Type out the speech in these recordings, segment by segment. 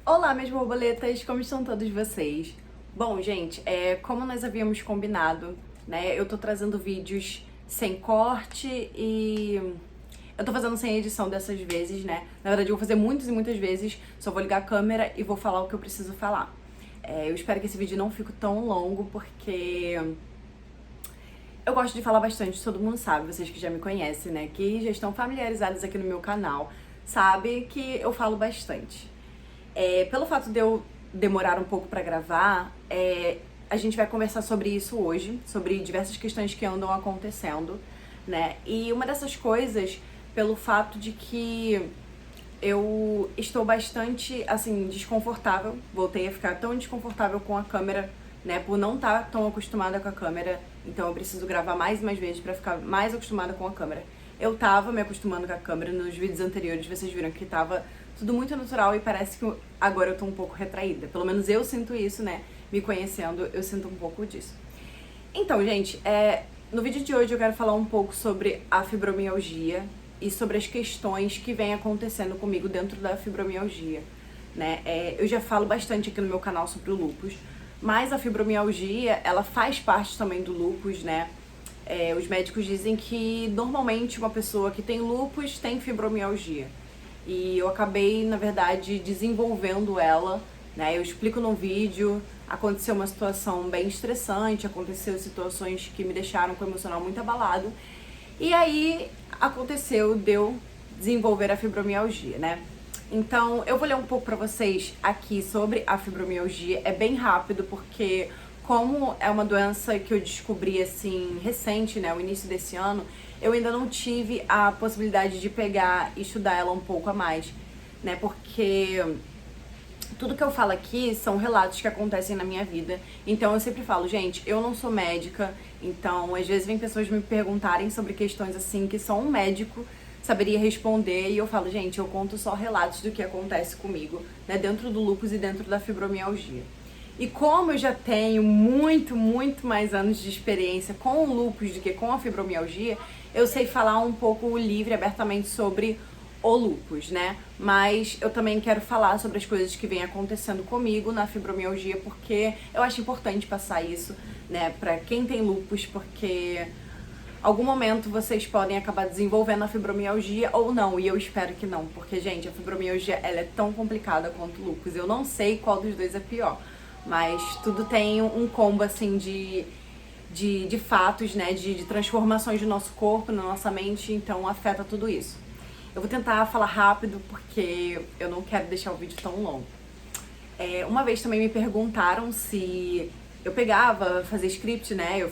Olá, minhas borboletas, como estão todos vocês? Bom, gente, como nós havíamos combinado, né, eu tô trazendo vídeos sem corte e eu tô fazendo sem edição dessas vezes, né? Na verdade, eu vou fazer muitas e muitas vezes, só vou ligar a câmera e vou falar o que eu preciso falar. Eu espero que esse vídeo não fique tão longo, porque eu gosto de falar bastante, todo mundo sabe, vocês que já me conhecem, né, que já estão familiarizados aqui no meu canal, sabe que eu falo bastante. Pelo fato de eu demorar um pouco pra gravar, a gente vai conversar sobre isso hoje, sobre diversas questões que andam acontecendo, né? E uma dessas coisas, pelo fato de que eu estou bastante, assim, desconfortável, voltei a ficar tão desconfortável com a câmera, né? Por não estar tão acostumada com a câmera, então eu preciso gravar mais e mais vezes pra ficar mais acostumada com a câmera. Eu tava me acostumando com a câmera, nos vídeos anteriores vocês viram que tava tudo muito natural e parece que agora eu tô um pouco retraída. Pelo menos eu sinto isso, né? Me conhecendo, eu sinto um pouco disso. Então, gente, no vídeo de hoje eu quero falar um pouco sobre a fibromialgia e sobre as questões que vêm acontecendo comigo dentro da fibromialgia, né? Eu já falo bastante aqui no meu canal sobre o lúpus, mas a fibromialgia, ela faz parte também do lúpus, né? Os médicos dizem que normalmente uma pessoa que tem lúpus tem fibromialgia. E eu acabei, na verdade, desenvolvendo ela, né? Eu explico no vídeo, aconteceu uma situação bem estressante, aconteceu situações que me deixaram com o emocional muito abalado. E aí aconteceu de eu desenvolver a fibromialgia, né? Então, eu vou ler um pouco pra vocês aqui sobre a fibromialgia. É bem rápido, porque como é uma doença que eu descobri, assim, recente, né, o início desse ano, eu ainda não tive a possibilidade de pegar e estudar ela um pouco a mais, né, porque tudo que eu falo aqui são relatos que acontecem na minha vida. Então eu sempre falo, gente, eu não sou médica, então às vezes vem pessoas me perguntarem sobre questões assim que só um médico saberia responder, e eu falo, gente, eu conto só relatos do que acontece comigo, né, dentro do lúpus e dentro da fibromialgia. E como eu já tenho muito mais anos de experiência com o lúpus do que com a fibromialgia, eu sei falar um pouco livre, abertamente sobre o lúpus, né? Mas eu também quero falar sobre as coisas que vêm acontecendo comigo na fibromialgia, porque eu acho importante passar isso, né, pra quem tem lúpus, porque algum momento vocês podem acabar desenvolvendo a fibromialgia ou não, e eu espero que não, porque, gente, a fibromialgia, ela é tão complicada quanto o lúpus. Eu não sei qual dos dois é pior, mas tudo tem um combo, assim, de fatos, né, de transformações do nosso corpo, na nossa mente, então afeta tudo isso. Eu vou tentar falar rápido, porque eu não quero deixar o vídeo tão longo. Uma vez também me perguntaram se eu pegava, fazia script, né? Eu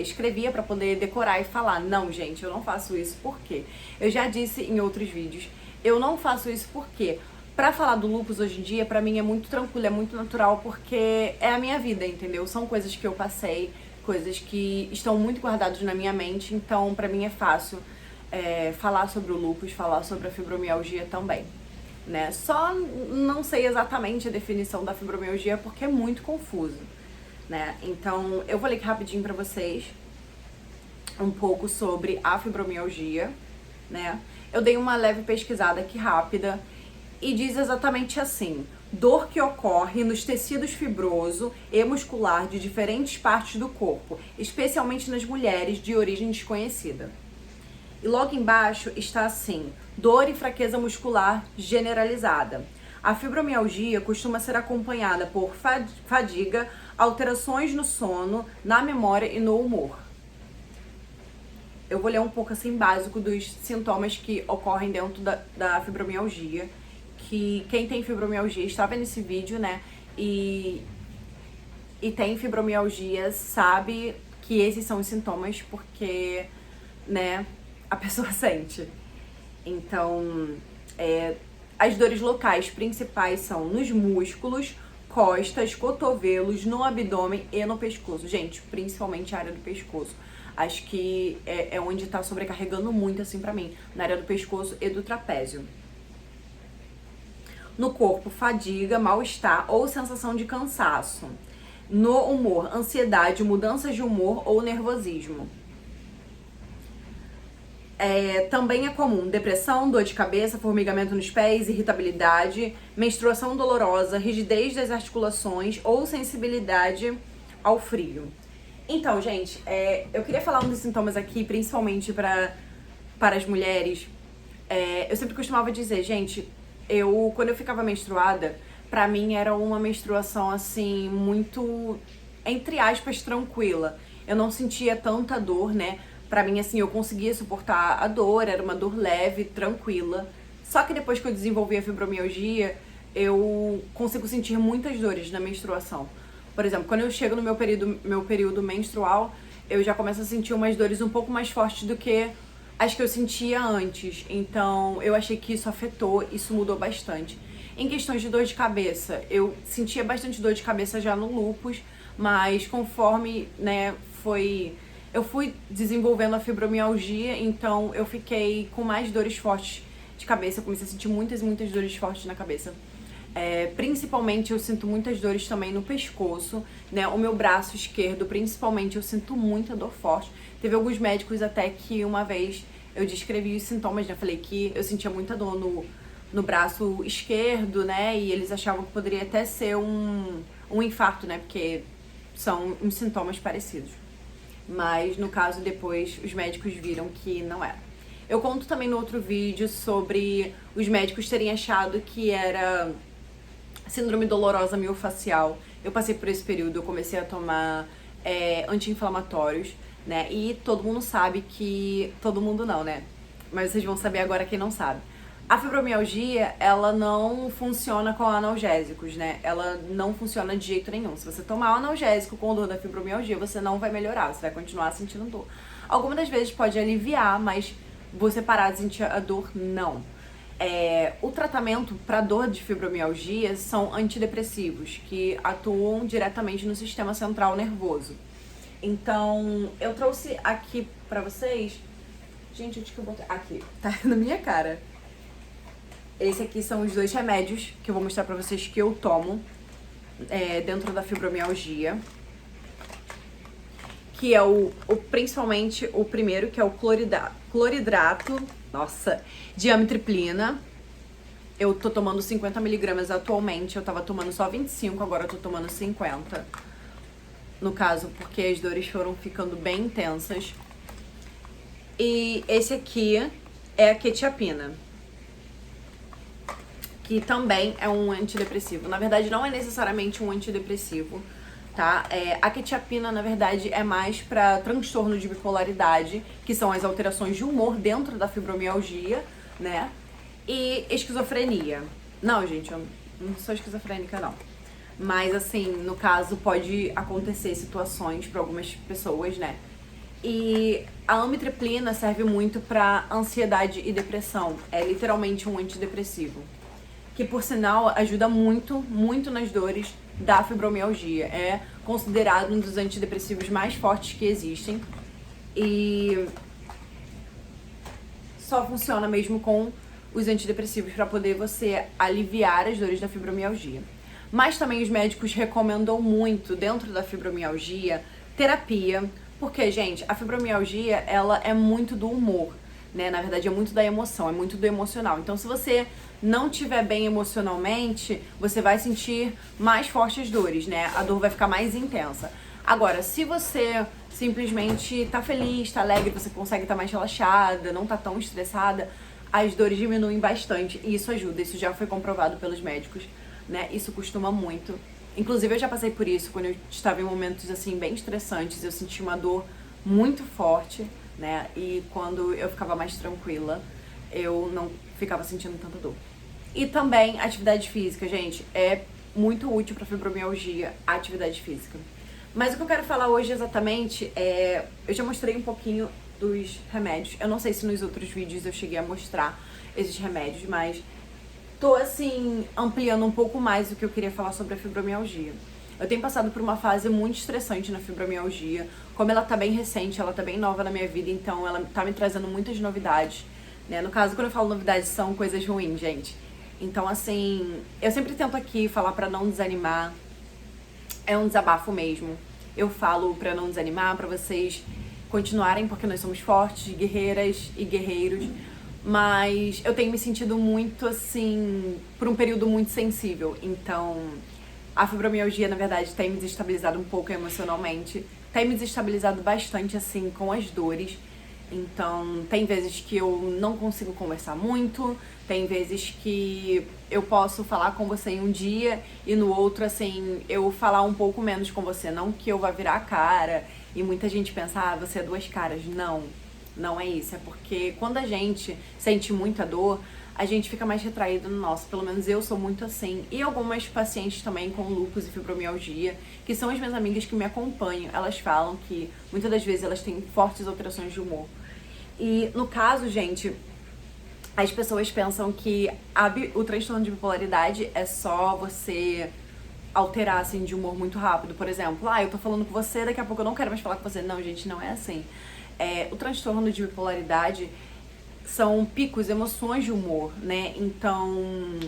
escrevia pra poder decorar e falar. Não, gente, eu não faço isso. Por quê? Eu já disse em outros vídeos, eu não faço isso porque pra falar do lúpus hoje em dia, pra mim é muito tranquilo, é muito natural, porque é a minha vida, entendeu? São coisas que eu passei, coisas que estão muito guardadas na minha mente, então pra mim é fácil falar sobre o lúpus, falar sobre a fibromialgia também, né? Só não sei exatamente a definição da fibromialgia porque é muito confuso, né? Então eu vou ler aqui rapidinho pra vocês um pouco sobre a fibromialgia, né? Eu dei uma leve pesquisada aqui rápida e diz exatamente assim: dor que ocorre nos tecidos fibroso e muscular de diferentes partes do corpo, especialmente nas mulheres de origem desconhecida. E logo embaixo está assim: dor e fraqueza muscular generalizada. A fibromialgia costuma ser acompanhada por fadiga, alterações no sono, na memória e no humor. Eu vou ler um pouco assim básico dos sintomas que ocorrem dentro da fibromialgia, que quem tem fibromialgia está vendo esse vídeo, né, e tem fibromialgia sabe que esses são os sintomas, porque, né, a pessoa sente. Então, as dores locais principais são nos músculos, costas, cotovelos, no abdômen e no pescoço. Gente, principalmente a área do pescoço. Acho que é onde tá sobrecarregando muito, assim, pra mim. Na área do pescoço e do trapézio. No corpo, fadiga, mal-estar ou sensação de cansaço. No humor, ansiedade, mudanças de humor ou nervosismo. Também é comum depressão, dor de cabeça, formigamento nos pés, irritabilidade, menstruação dolorosa, rigidez das articulações ou sensibilidade ao frio. Então, gente, eu queria falar um dos sintomas aqui, principalmente para as mulheres. Eu sempre costumava dizer, gente, quando eu ficava menstruada, pra mim era uma menstruação, assim, muito, entre aspas, tranquila. Eu não sentia tanta dor, né? Pra mim, assim, eu conseguia suportar a dor, era uma dor leve, tranquila. Só que depois que eu desenvolvi a fibromialgia, eu consigo sentir muitas dores na menstruação. Por exemplo, quando eu chego no meu período menstrual, eu já começo a sentir umas dores um pouco mais fortes do que as que eu sentia antes. Então, eu achei que isso afetou, isso mudou bastante. Em questões de dor de cabeça, eu sentia bastante dor de cabeça já no lúpus, mas conforme, né, eu fui desenvolvendo a fibromialgia, então eu fiquei com mais dores fortes de cabeça, eu comecei a sentir muitas dores fortes na cabeça. Principalmente eu sinto muitas dores também no pescoço, né? O meu braço esquerdo, principalmente, eu sinto muita dor forte. Teve alguns médicos até que uma vez eu descrevi os sintomas, né? Falei que eu sentia muita dor no braço esquerdo, né? E eles achavam que poderia até ser um infarto, né? Porque são uns sintomas parecidos. Mas no caso depois os médicos viram que não era. Eu conto também no outro vídeo sobre os médicos terem achado que era síndrome dolorosa miofascial. Eu passei por esse período, eu comecei a tomar anti-inflamatórios, né? E todo mundo sabe que... Todo mundo não, né? Mas vocês vão saber agora quem não sabe. A fibromialgia, ela não funciona com analgésicos, né? Ela não funciona de jeito nenhum. Se você tomar um analgésico com dor da fibromialgia, você não vai melhorar, você vai continuar sentindo dor. Algumas das vezes pode aliviar, mas você parar de sentir a dor, não. O tratamento para dor de fibromialgia são antidepressivos, que atuam diretamente no sistema central nervoso. Então, eu trouxe aqui pra vocês... Gente, onde que eu botei? Aqui, tá na minha cara. Esse aqui são os 2 remédios que eu vou mostrar pra vocês que eu tomo dentro da fibromialgia. Que é principalmente o primeiro, que é o cloridrato, de amitriptilina. Eu tô tomando 50 miligramas atualmente, eu tava tomando só 25, agora eu tô tomando 50. No caso, porque as dores foram ficando bem intensas. E esse aqui é a quetiapina, que também é um antidepressivo. Na verdade, não é necessariamente um antidepressivo, tá? A quetiapina, na verdade, é mais para transtorno de bipolaridade, que são as alterações de humor dentro da fibromialgia, né? E esquizofrenia. Não, gente, eu não sou esquizofrênica, não. Mas, assim, no caso, pode acontecer situações para algumas pessoas, né? E a amitriptilina serve muito para ansiedade e depressão. É literalmente um antidepressivo, que por sinal ajuda muito nas dores da fibromialgia. É considerado um dos antidepressivos mais fortes que existem e só funciona mesmo com os antidepressivos para poder você aliviar as dores da fibromialgia. Mas também os médicos recomendam muito, dentro da fibromialgia, terapia, porque, gente, a fibromialgia, ela é muito do humor, né? Na verdade, é muito da emoção, é muito do emocional. Então, se você não estiver bem emocionalmente, você vai sentir mais fortes dores, né? A dor vai ficar mais intensa. Agora, se você simplesmente tá feliz, tá alegre, você consegue estar mais relaxada, não tá tão estressada, as dores diminuem bastante e isso ajuda. Isso já foi comprovado pelos médicos, né? Isso costuma muito. Inclusive, eu já passei por isso quando eu estava em momentos, assim, bem estressantes. Eu senti uma dor muito forte, né? E quando eu ficava mais tranquila, eu não ficava sentindo tanta dor. E também atividade física, gente, é muito útil para fibromialgia, a atividade física. Mas o que eu quero falar hoje exatamente eu já mostrei um pouquinho dos remédios. Eu não sei se nos outros vídeos eu cheguei a mostrar esses remédios, mas tô, assim, ampliando um pouco mais o que eu queria falar sobre a fibromialgia. Eu tenho passado por uma fase muito estressante na fibromialgia. Como ela tá bem recente, ela tá bem nova na minha vida, então ela tá me trazendo muitas novidades, né? No caso, quando eu falo novidades, são coisas ruins, gente. Então, assim, eu sempre tento aqui falar pra não desanimar. É um desabafo mesmo. Eu falo pra não desanimar, pra vocês continuarem, porque nós somos fortes, guerreiras e guerreiros. Mas eu tenho me sentido muito, assim, por um período muito sensível. Então, a fibromialgia, na verdade, tem me desestabilizado um pouco emocionalmente. Tem me desestabilizado bastante, assim, com as dores. Então, tem vezes que eu não consigo conversar muito, tem vezes que eu posso falar com você em um dia e no outro, assim, eu falar um pouco menos com você. Não que eu vá virar a cara e muita gente pensa, ah, você é duas caras. Não, não é isso. É porque quando a gente sente muita dor, a gente fica mais retraído no nosso. Pelo menos eu sou muito assim. E algumas pacientes também com lúpus e fibromialgia, que são as minhas amigas que me acompanham, elas falam que muitas das vezes elas têm fortes alterações de humor. E no caso, gente, as pessoas pensam que o transtorno de bipolaridade é só você alterar, assim, de humor muito rápido. Por exemplo, eu tô falando com você, daqui a pouco eu não quero mais falar com você. Não, gente, não é assim. O transtorno de bipolaridade são picos, emoções de humor, né? Então,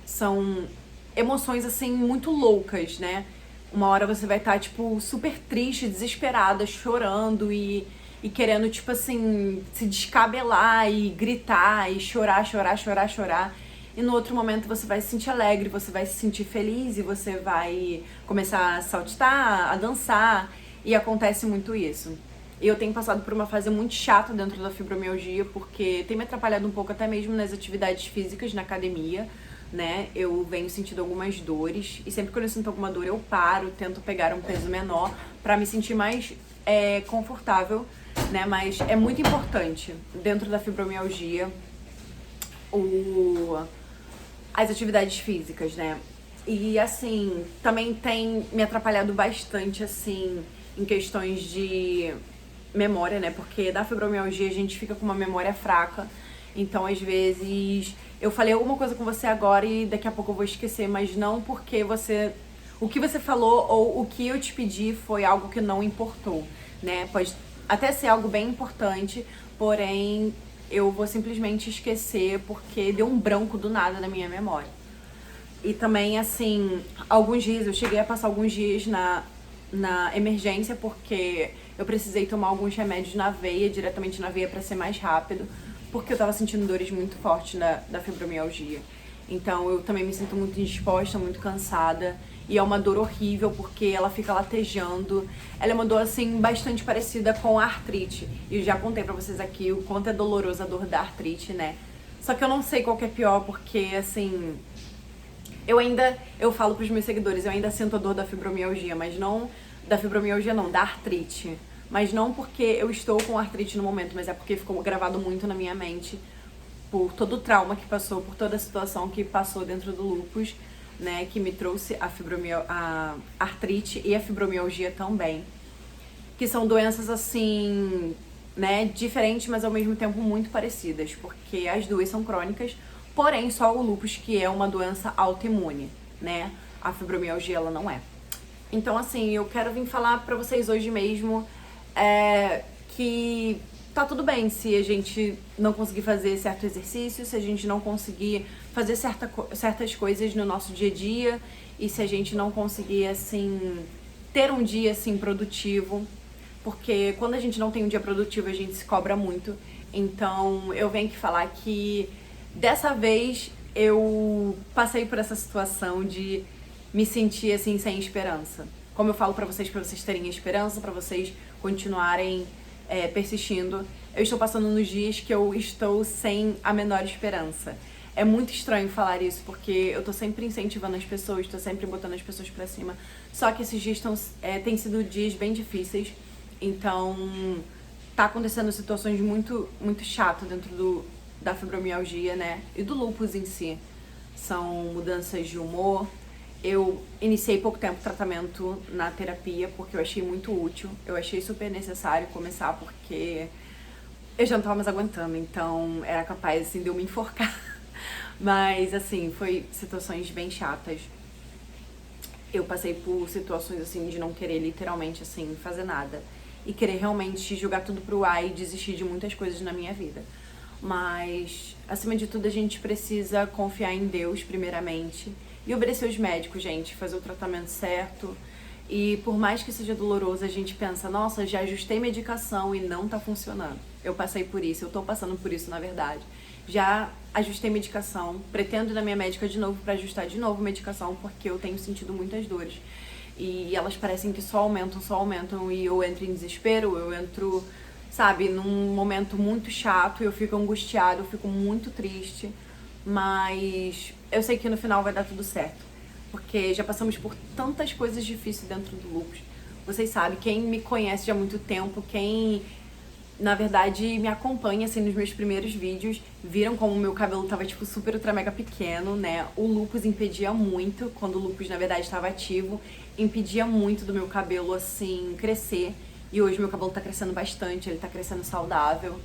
são emoções, assim, muito loucas, né? Uma hora você vai estar, tipo, super triste, desesperada, chorando e querendo, tipo assim, se descabelar e gritar e chorar, chorar, chorar, chorar. E no outro momento você vai se sentir alegre, você vai se sentir feliz e você vai começar a saltitar, a dançar. E acontece muito isso. Eu tenho passado por uma fase muito chata dentro da fibromialgia, porque tem me atrapalhado um pouco até mesmo nas atividades físicas, na academia, né? Eu venho sentindo algumas dores e sempre que eu sinto alguma dor eu paro, tento pegar um peso menor pra me sentir mais confortável, né? Mas é muito importante dentro da fibromialgia as atividades físicas, né? E assim, também tem me atrapalhado bastante, assim, em questões de memória, né? Porque da fibromialgia a gente fica com uma memória fraca. Então, às vezes, eu falei alguma coisa com você agora e daqui a pouco eu vou esquecer, mas não porque o que você falou ou o que eu te pedi foi algo que não importou, né? Pode até ser algo bem importante, porém eu vou simplesmente esquecer porque deu um branco do nada na minha memória. E também, assim, alguns dias, eu cheguei a passar alguns dias na emergência porque eu precisei tomar alguns remédios na veia, diretamente na veia, pra ser mais rápido, porque eu tava sentindo dores muito fortes da fibromialgia. Então eu também me sinto muito indisposta, muito cansada. E é uma dor horrível porque ela fica latejando. Ela é uma dor, assim, bastante parecida com a artrite. E eu já contei pra vocês aqui o quanto é dolorosa a dor da artrite, né? Só que eu não sei qual que é pior porque, assim, eu falo pros meus seguidores, eu ainda sinto a dor da fibromialgia, mas não da fibromialgia não, da artrite. Mas não porque eu estou com artrite no momento, mas é porque ficou gravado muito na minha mente por todo o trauma que passou, por toda a situação que passou dentro do lúpus, né, que me trouxe a artrite e a fibromialgia também, que são doenças, assim, né, diferentes, mas ao mesmo tempo muito parecidas, porque as duas são crônicas, porém só o lúpus que é uma doença autoimune, né, a fibromialgia ela não é. Então, assim, eu quero vir falar pra vocês hoje mesmo que tá tudo bem se a gente não conseguir fazer certo exercício, se a gente não conseguir fazer certas coisas no nosso dia a dia e se a gente não conseguir, assim, ter um dia, assim, produtivo, porque quando a gente não tem um dia produtivo a gente se cobra muito. Então eu venho aqui falar que dessa vez eu passei por essa situação de me sentir, assim, sem esperança. Como eu falo pra vocês terem esperança, pra vocês continuarem persistindo, eu estou passando nos dias que eu estou sem a menor esperança. É muito estranho falar isso, porque eu tô sempre incentivando as pessoas, tô sempre botando as pessoas pra cima, só que esses dias têm sido dias bem difíceis, então tá acontecendo situações muito, muito chatas dentro da fibromialgia, né, e do lúpus em si. São mudanças de humor. Eu iniciei pouco tempo tratamento na terapia porque eu achei muito útil, eu achei super necessário começar porque eu já não tava mais aguentando, então era capaz, assim, de eu me enforcar. Mas, assim, foi situações bem chatas. Eu passei por situações, assim, de não querer literalmente, assim, fazer nada e querer realmente jogar tudo pro ar e desistir de muitas coisas na minha vida. Mas, acima de tudo, a gente precisa confiar em Deus, primeiramente, e obedecer os médicos, gente, fazer o tratamento certo E por mais que seja doloroso, a gente pensa, nossa, já ajustei medicação e não tá funcionando. Eu passei por isso, eu tô passando por isso na verdade. Já ajustei medicação, pretendo ir na minha médica de novo pra ajustar de novo medicação, porque eu tenho sentido muitas dores. E elas parecem que só aumentam, e eu entro em desespero, eu entro, sabe, num momento muito chato, eu fico angustiada, eu fico muito triste, mas eu sei que no final vai dar tudo certo, porque já passamos por tantas coisas difíceis dentro do lúpus. Vocês sabem, quem me conhece já há muito tempo, quem na verdade me acompanha assim nos meus primeiros vídeos, viram como o meu cabelo tava tipo super ultra mega pequeno, né? O lúpus impedia muito, quando o lúpus na verdade estava ativo, impedia muito do meu cabelo assim crescer. E hoje meu cabelo tá crescendo bastante, ele tá crescendo saudável.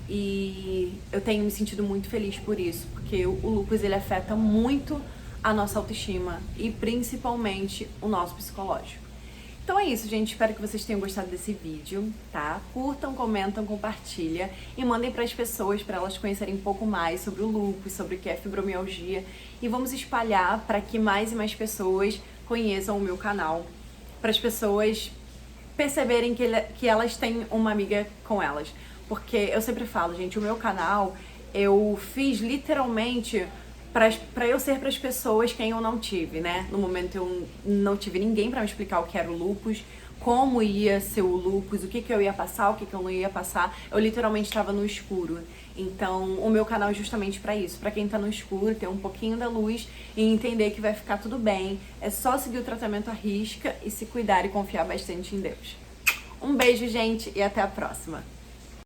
E eu tenho me sentido muito feliz por isso, porque o lúpus ele afeta muito a nossa autoestima e principalmente o nosso psicológico. Então é isso, gente. Espero que vocês tenham gostado desse vídeo, tá? Curtam, comentam, compartilha e mandem para as pessoas para elas conhecerem um pouco mais sobre o lúpus, sobre o que é fibromialgia, e vamos espalhar para que mais e mais pessoas conheçam o meu canal, para as pessoas perceberem que elas têm uma amiga com elas. Porque eu sempre falo, gente, o meu canal eu fiz literalmente pra eu ser pras pessoas quem eu não tive, né? No momento eu não tive ninguém pra me explicar o que era o lúpus, como ia ser o lúpus, o que eu ia passar, o que eu não ia passar. Eu literalmente estava no escuro. Então, o meu canal é justamente pra isso, pra quem tá no escuro, ter um pouquinho da luz e entender que vai ficar tudo bem. É só seguir o tratamento à risca e se cuidar e confiar bastante em Deus. Um beijo, gente, e até a próxima.